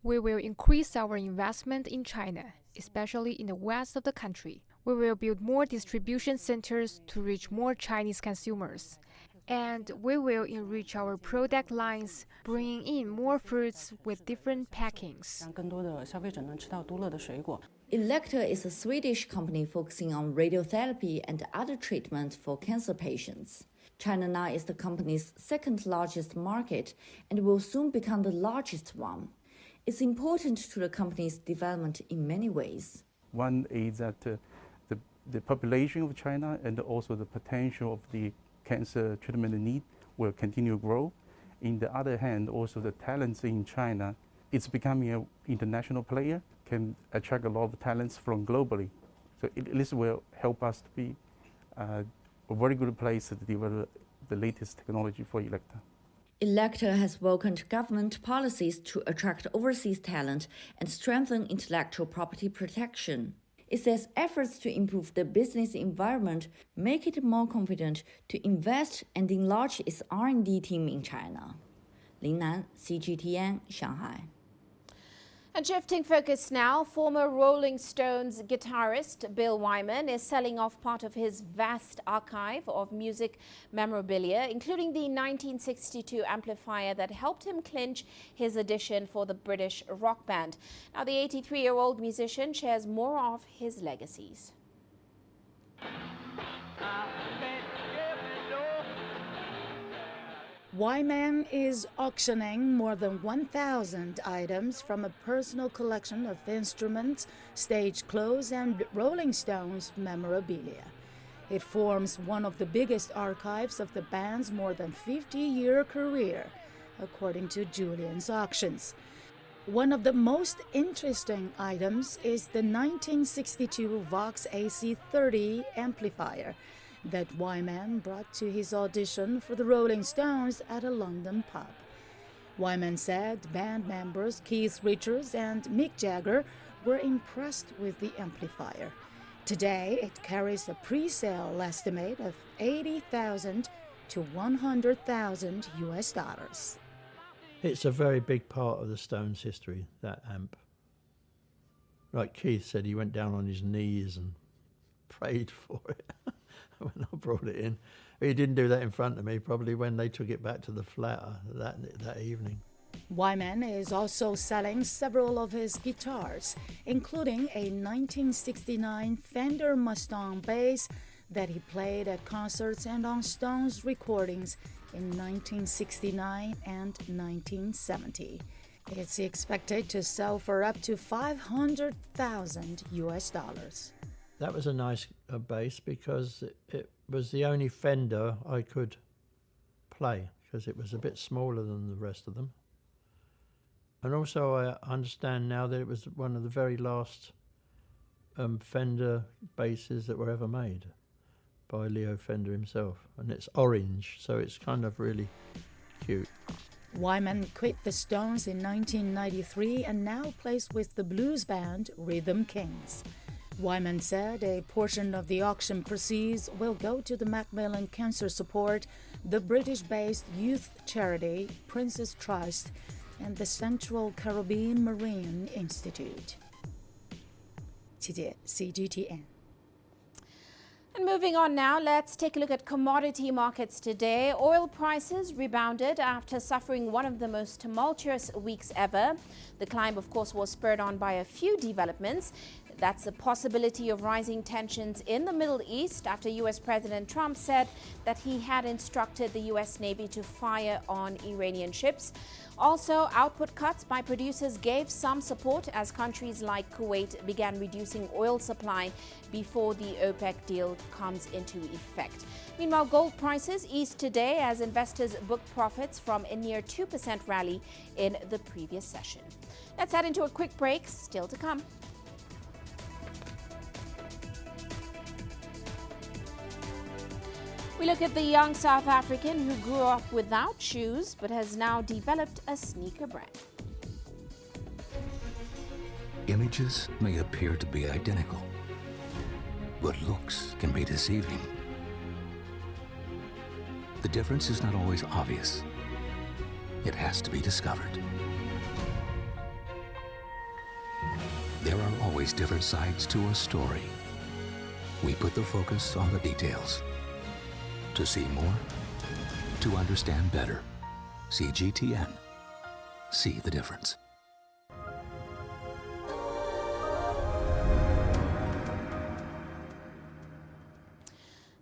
Speaker 10: We will increase our investment in China, especially in the west of the country. We will build more distribution centers to reach more Chinese consumers. And we will enrich our product lines, bringing in more fruits with different packings.
Speaker 7: Electa is a Swedish company focusing on radiotherapy and other treatments for cancer patients. China now is the company's second largest market and will soon become the largest one. It's important to the company's development in many ways.
Speaker 22: One is that the the population of China and also the potential of the cancer treatment need will continue to grow. In the other hand, also the talents in China, it's becoming an international player, can attract a lot of talents from globally. So this will help us to be a very good place to develop the latest technology for Electa.
Speaker 7: Electa has welcomed government policies to attract overseas talent and strengthen intellectual property protection. It says efforts to improve the business environment make it more confident to invest and enlarge its R&D team in China. Lin Nan, CGTN, Shanghai.
Speaker 2: And shifting focus now, former Rolling Stones guitarist Bill Wyman is selling off part of his vast archive of music memorabilia, including the 1962 amplifier that helped him clinch his audition for the British rock band. Now, the 83-year-old musician shares more of his legacies.
Speaker 11: Wyman is auctioning more than 1,000 items from a personal collection of instruments, stage clothes, and Rolling Stones memorabilia. It forms one of the biggest archives of the band's more than 50-year career, according to Julian's Auctions. One of the most interesting items is the 1962 Vox AC30 amplifier that Wyman brought to his audition for the Rolling Stones at a London pub. Wyman said band members Keith Richards and Mick Jagger were impressed with the amplifier. Today, it carries a pre-sale estimate of $80,000 to $100,000 US.
Speaker 12: It's a very big part of the Stones' history, that amp. Like Keith said, he went down on his knees and prayed for it when I brought it in. He didn't do that in front of me, probably when they took it back to the flat that evening.
Speaker 11: Wyman is also selling several of his guitars, including a 1969 Fender Mustang bass that he played at concerts and on Stones recordings in 1969 and 1970. It's expected to sell for up to $500,000 US.
Speaker 12: That was a nice bass because it was the only Fender I could play because it was a bit smaller than the rest of them. And also I understand now that it was one of the very last Fender basses that were ever made by Leo Fender himself. And it's orange, so it's kind of really cute.
Speaker 11: Wyman quit the Stones in 1993 and now plays with the blues band Rhythm Kings. Wyman said a portion of the auction proceeds will go to the Macmillan Cancer Support, the British-based youth charity Princess Trust, and the Central Caribbean Marine Institute. CGTN.
Speaker 2: And moving on now, let's take a look at commodity markets today. Oil prices rebounded after suffering one of the most tumultuous weeks ever. The climb, of course, was spurred on by a few developments. That's the possibility of rising tensions in the Middle East after U.S. President Trump said that he had instructed the U.S. Navy to fire on Iranian ships. Also, output cuts by producers gave some support as countries like Kuwait began reducing oil supply before the OPEC deal comes into effect. Meanwhile, gold prices eased today as investors booked profits from a near 2% rally in the previous session. Let's head into a quick break, still to come. We look at the young South African who grew up without shoes but has now developed a sneaker brand.
Speaker 13: Images may appear to be identical, but looks can be deceiving. The difference is not always obvious. It has to be discovered. There are always different sides to a story. We put the focus on the details. To see more, to understand better. CGTN. See the difference.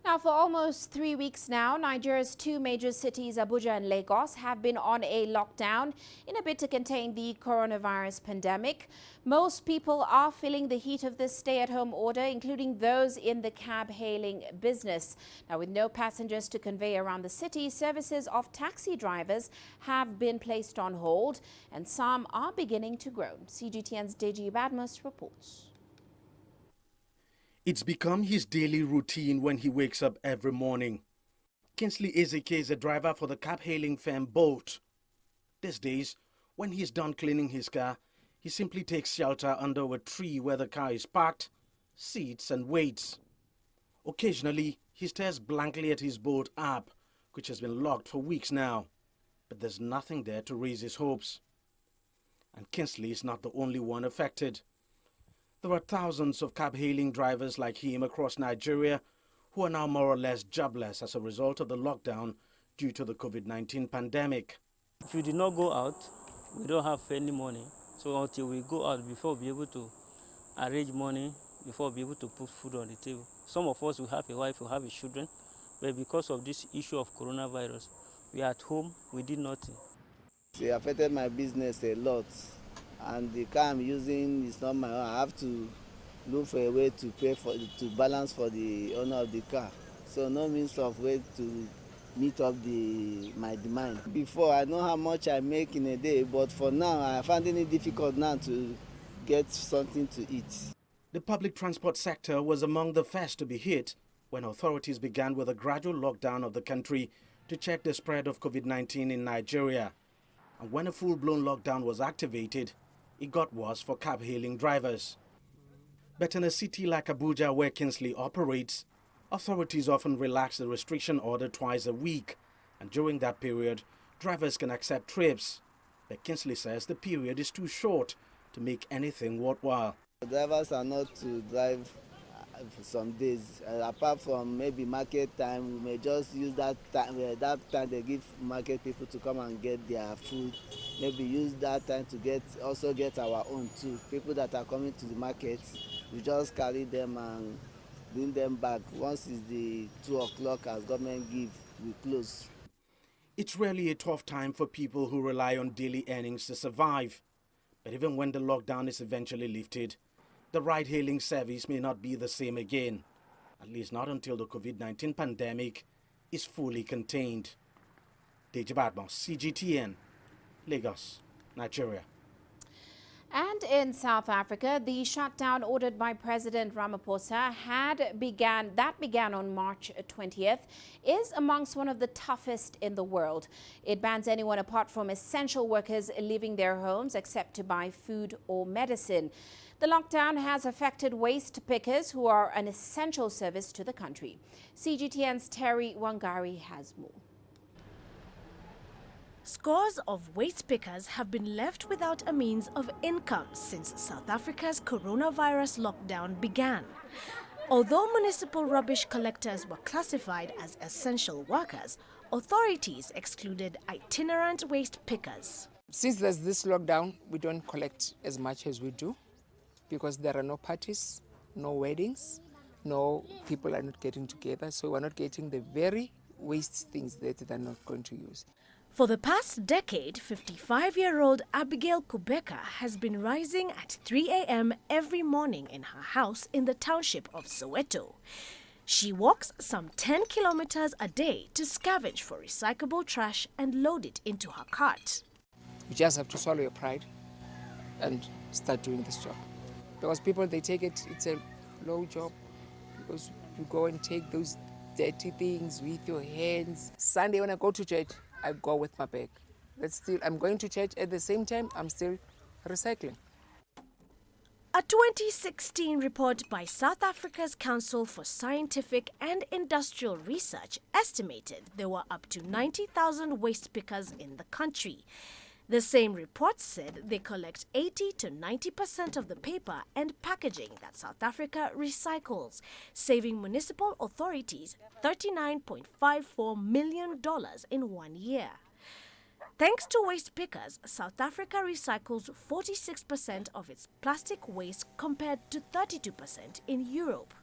Speaker 2: Now, Well, for almost 3 weeks now, Nigeria's two major cities, Abuja and Lagos, have been on a lockdown in a bid to contain the coronavirus pandemic. Most people are feeling the heat of this stay-at-home order, including those in the cab-hailing business. Now, with no passengers to convey around the city, services of taxi drivers have been placed on hold, and some are beginning to groan. CGTN's Deji Badmus reports.
Speaker 14: It's become his daily routine when he wakes up every morning. Kingsley Ezeke is a driver for the cab-hailing firm Bolt. These days, when he's done cleaning his car, he simply takes shelter under a tree where the car is parked, sits and waits. Occasionally, he stares blankly at his Bolt app, which has been locked for weeks now. But there's nothing there to raise his hopes. And Kingsley is not the only one affected. There are thousands of cab-hailing drivers like him across Nigeria who are now more or less jobless as a result of the lockdown due to the COVID-19 pandemic.
Speaker 15: If we did not go out, we don't have any money. So until we go out, before we'll be able to arrange money, before we'll be able to put food on the table. Some of us will have a wife, will have a children, but because of this issue of coronavirus, we are at home, we did nothing.
Speaker 16: It affected my business a lot. And the car I'm using is not my own. I have to look for a way to pay for to balance for the owner of the car. So no means of way to meet up my demand. Before, I know how much I make in a day, but for now I find it difficult now to get something to eat.
Speaker 14: The public transport sector was among the first to be hit when authorities began with a gradual lockdown of the country to check the spread of COVID-19 in Nigeria. And when a full-blown lockdown was activated, it got worse for cab-hailing drivers. But in a city like Abuja, where Kingsley operates, authorities often relax the restriction order twice a week, and during that period, drivers can accept trips. But Kingsley says the period is too short to make anything worthwhile.
Speaker 16: Drivers are not to drive for some days. Apart from maybe market time, we may just use that time they give market people to come and get their food. Maybe use that time to also get our own too. People that are coming to the market, we just carry them and bring them back. Once it's the 2 o'clock as government give, we close.
Speaker 14: It's really a tough time for people who rely on daily earnings to survive. But even when the lockdown is eventually lifted, the ride-hailing service may not be the same again, at least not until the COVID-19 pandemic is fully contained. Deji Badmus, CGTN, Lagos, Nigeria.
Speaker 2: And in South Africa, the shutdown ordered by President Ramaphosa began on March 20th, is amongst one of the toughest in the world. It bans anyone apart from essential workers leaving their homes except to buy food or medicine. The lockdown has affected waste pickers, who are an essential service to the country. CGTN's Terry Wangari has more.
Speaker 17: Scores of waste pickers have been left without a means of income since South Africa's coronavirus lockdown began. Although municipal rubbish collectors were classified as essential workers, authorities excluded itinerant waste pickers.
Speaker 18: Since there's this lockdown, we don't collect as much as we do because there are no parties, no weddings, no people are not getting together, so we're not getting the very waste things that they're not going to use.
Speaker 17: For the past decade, 55-year-old Abigail Kubeka has been rising at 3 a.m. every morning in her house in the township of Soweto. She walks some 10 kilometers a day to scavenge for recyclable trash and load it into her cart.
Speaker 18: You just have to swallow your pride and start doing this job. Because people, they take it, it's a low job, because you go and take those dirty things with your hands. Sunday when I go to church, I go with my bag. I'm going to church at the same time, I'm still recycling.
Speaker 17: A 2016 report by South Africa's Council for Scientific and Industrial Research estimated there were up to 90,000 waste pickers in the country. The same report said they collect 80 to 90% of the paper and packaging that South Africa recycles, saving municipal authorities $39.54 million in 1 year. Thanks to waste pickers, South Africa recycles 46% of its plastic waste compared to 32% in Europe.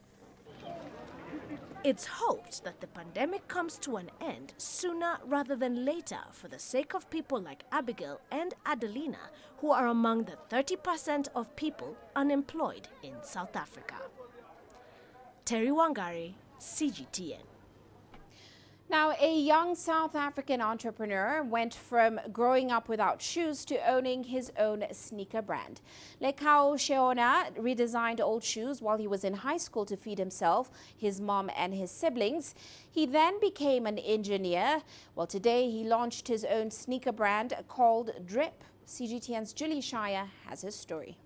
Speaker 17: It's hoped that the pandemic comes to an end sooner rather than later for the sake of people like Abigail and Adelina, who are among the 30% of people unemployed in South Africa. Terry Wangari, CGTN.
Speaker 2: Now, a young South African entrepreneur went from growing up without shoes to owning his own sneaker brand. Lekao Sheona redesigned old shoes while he was in high school to feed himself, his mom and his siblings. He then became an engineer. Well, today he launched his own sneaker brand called Drip. CGTN's Julie Shire has his story.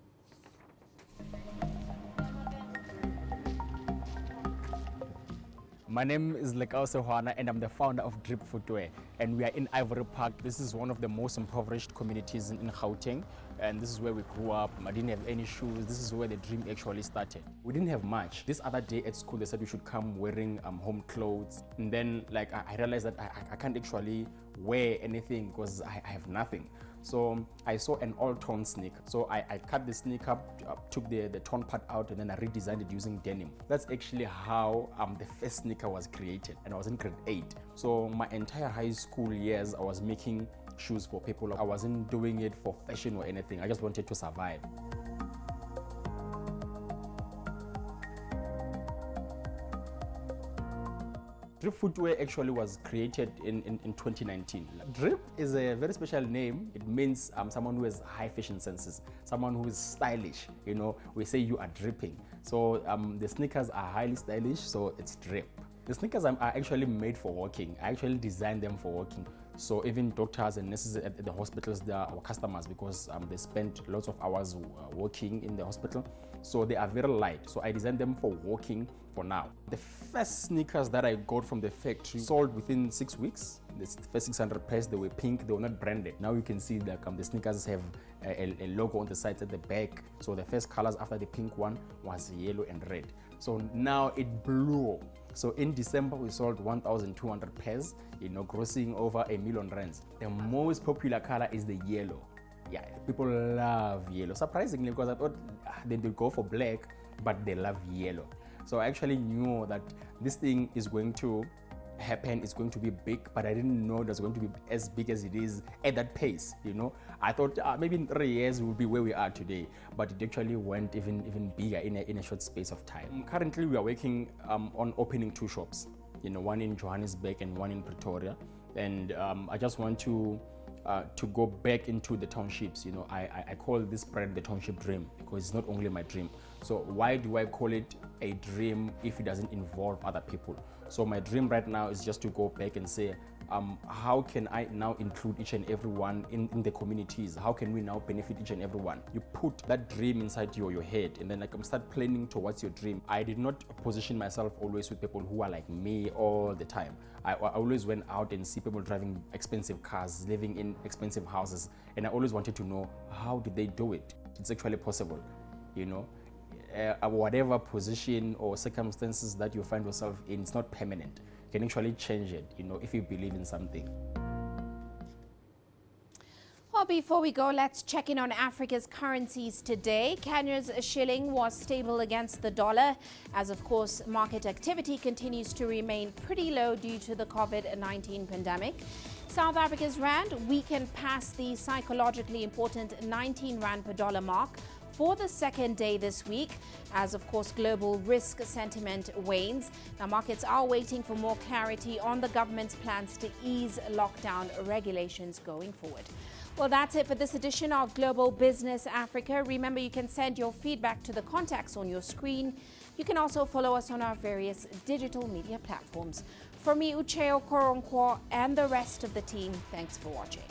Speaker 1: My name is Lekao Sehwana and I'm the founder of Drip Footwear, and we are in Ivory Park. This is one of the most impoverished communities in Gauteng, and this is where we grew up. I didn't have any shoes. This is where the dream actually started. We didn't have much. This other day at school they said we should come wearing home clothes, and then like I realized that I can't actually wear anything because I have nothing. So I saw an all-torn sneaker. So I cut the sneaker, took the torn part out, and then I redesigned it using denim. That's actually how the first sneaker was created, and I was in grade 8. So my entire high school years, I was making shoes for people. I wasn't doing it for fashion or anything. I just wanted to survive. Drip Footwear actually was created in 2019. Drip is a very special name. It means someone who has high fashion senses, someone who is stylish. You know, we say you are dripping. So the sneakers are highly stylish, so it's Drip. The sneakers are actually made for walking. I actually designed them for walking. So even doctors and nurses at the hospitals, they are our customers because they spend lots of hours working in the hospital. So they are very light. So I designed them for walking for now. The first sneakers that I got from the factory sold within 6 weeks. The first 600 pairs, they were pink, they were not branded. Now you can see that the sneakers have a logo on the sides at the back. So the first colors after the pink one was yellow and red. So now it blew. So in December, we sold 1,200 pairs, grossing over R1 million. The most popular color is the yellow. Yeah, people love yellow. Surprisingly, because I thought they would go for black, but they love yellow. So I actually knew that this thing is going to happen, it's going to be big, but I didn't know it was going to be as big as it is at that pace. I thought maybe in 3 years we'll be where we are today, but it actually went even bigger in a short space of time. Currently we are working on opening 2 shops, one in Johannesburg and one in Pretoria, and I just want to go back into the townships. I call this brand the Township Dream because it's not only my dream. So why do I call it a dream if it doesn't involve other people? So my dream right now is just to go back and say, how can I now include each and everyone in the communities? How can we now benefit each and everyone? You put that dream inside your head, and then start planning towards your dream. I did not position myself always with people who are like me all the time. I always went out and see people driving expensive cars, living in expensive houses, and I always wanted to know, how did they do it? It's actually possible, whatever position or circumstances that you find yourself in, it's not permanent. You can actually change it, if you believe in something.
Speaker 2: Well, before we go, let's check in on Africa's currencies today. Kenya's shilling was stable against the dollar, as of course market activity continues to remain pretty low due to the COVID-19 pandemic. South Africa's rand weakened past the psychologically important 19 rand per dollar mark for the second day this week, as of course global risk sentiment wanes. Now markets are waiting for more clarity on the government's plans to ease lockdown regulations going forward. Well, that's it for this edition of Global Business Africa. Remember, you can send your feedback to the contacts on your screen. You can also follow us on our various digital media platforms. For me, Uche Okoronkwo, and the rest of the team, thanks for watching.